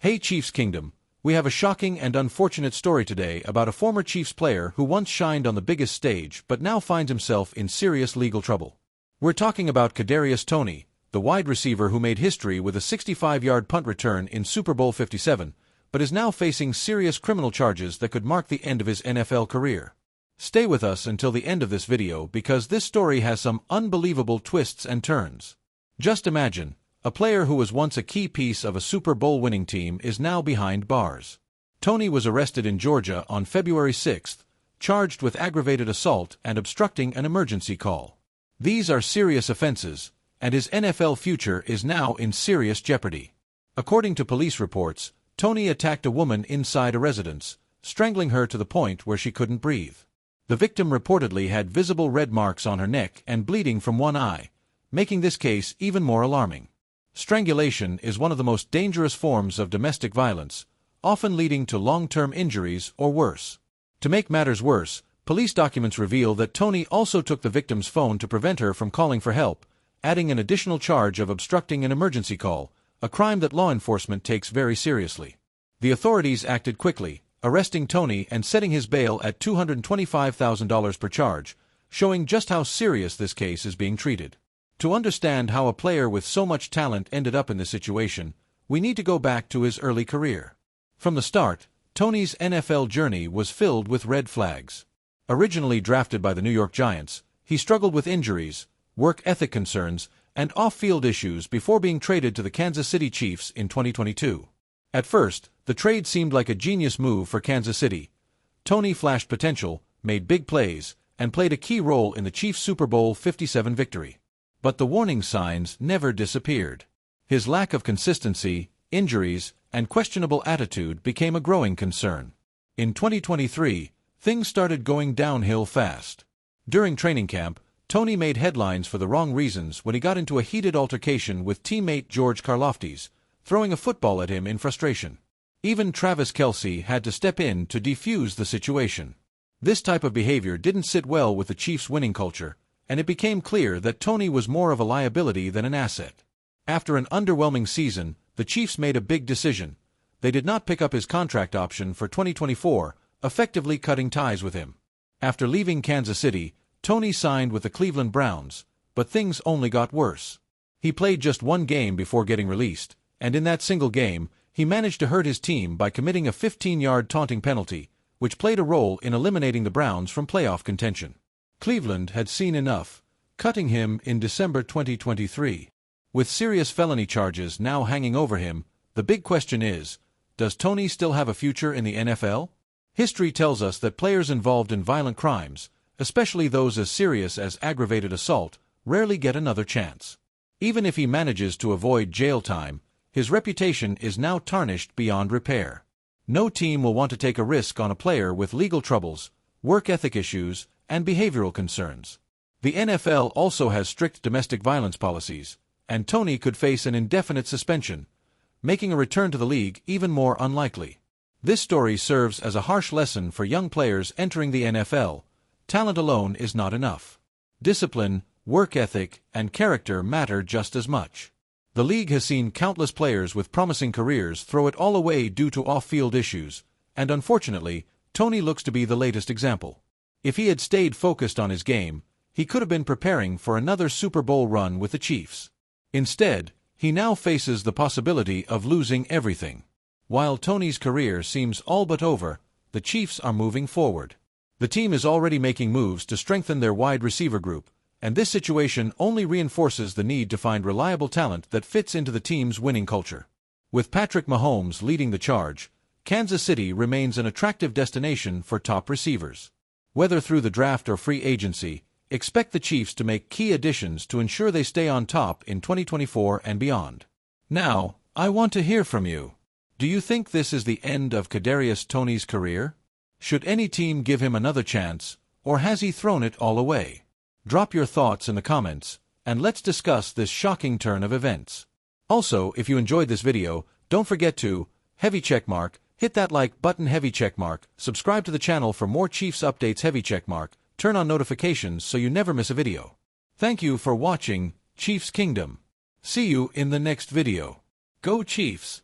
Hey Chiefs Kingdom, we have a shocking and unfortunate story today about a former Chiefs player who once shined on the biggest stage but now finds himself in serious legal trouble. We're talking about Kadarius Toney, the wide receiver who made history with a 65-yard punt return in Super Bowl 57, but is now facing serious criminal charges that could mark the end of his NFL career. Stay with us until the end of this video because this story has some unbelievable twists and turns. Just imagine, a player who was once a key piece of a Super Bowl winning team is now behind bars. Toney was arrested in Georgia on February 6, charged with aggravated assault and obstructing an emergency call. These are serious offenses, and his NFL future is now in serious jeopardy. According to police reports, Toney attacked a woman inside a residence, strangling her to the point where she couldn't breathe. The victim reportedly had visible red marks on her neck and bleeding from one eye, making this case even more alarming. Strangulation is one of the most dangerous forms of domestic violence, often leading to long-term injuries or worse. To make matters worse, police documents reveal that Toney also took the victim's phone to prevent her from calling for help, adding an additional charge of obstructing an emergency call, a crime that law enforcement takes very seriously. The authorities acted quickly, arresting Toney and setting his bail at $225,000 per charge, showing just how serious this case is being treated. To understand how a player with so much talent ended up in this situation, we need to go back to his early career. From the start, Toney's NFL journey was filled with red flags. Originally drafted by the New York Giants, he struggled with injuries, work ethic concerns, and off-field issues before being traded to the Kansas City Chiefs in 2022. At first, the trade seemed like a genius move for Kansas City. Toney flashed potential, made big plays, and played a key role in the Chiefs' Super Bowl 57 victory. But the warning signs never disappeared. His lack of consistency, injuries, and questionable attitude became a growing concern. In 2023, things started going downhill fast. During training camp, Toney made headlines for the wrong reasons when he got into a heated altercation with teammate George Karlaftis, throwing a football at him in frustration. Even Travis Kelce had to step in to defuse the situation. This type of behavior didn't sit well with the Chiefs' winning culture, and it became clear that Toney was more of a liability than an asset. After an underwhelming season, the Chiefs made a big decision. They did not pick up his contract option for 2024, effectively cutting ties with him. After leaving Kansas City, Toney signed with the Cleveland Browns, but things only got worse. He played just one game before getting released, and in that single game, he managed to hurt his team by committing a 15-yard taunting penalty, which played a role in eliminating the Browns from playoff contention. Cleveland had seen enough, cutting him in December 2023. With serious felony charges now hanging over him, the big question is, does Toney still have a future in the NFL? History tells us that players involved in violent crimes, especially those as serious as aggravated assault, rarely get another chance. Even if he manages to avoid jail time, his reputation is now tarnished beyond repair. No team will want to take a risk on a player with legal troubles, work ethic issues, and behavioral concerns. The NFL also has strict domestic violence policies, and Toney could face an indefinite suspension, making a return to the league even more unlikely. This story serves as a harsh lesson for young players entering the NFL. Talent alone is not enough. Discipline, work ethic, and character matter just as much. The league has seen countless players with promising careers throw it all away due to off-field issues, and unfortunately, Toney looks to be the latest example. If he had stayed focused on his game, he could have been preparing for another Super Bowl run with the Chiefs. Instead, he now faces the possibility of losing everything. While Toney's career seems all but over, the Chiefs are moving forward. The team is already making moves to strengthen their wide receiver group, and this situation only reinforces the need to find reliable talent that fits into the team's winning culture. With Patrick Mahomes leading the charge, Kansas City remains an attractive destination for top receivers. Whether through the draft or free agency, expect the Chiefs to make key additions to ensure they stay on top in 2024 and beyond. Now, I want to hear from you. Do you think this is the end of Kadarius Toney's career? Should any team give him another chance, or has he thrown it all away? Drop your thoughts in the comments, and let's discuss this shocking turn of events. Also, if you enjoyed this video, don't forget to heavy checkmark, hit that like button, heavy checkmark, subscribe to the channel for more Chiefs updates, heavy checkmark, turn on notifications so you never miss a video. Thank you for watching, Chiefs Kingdom. See you in the next video. Go Chiefs!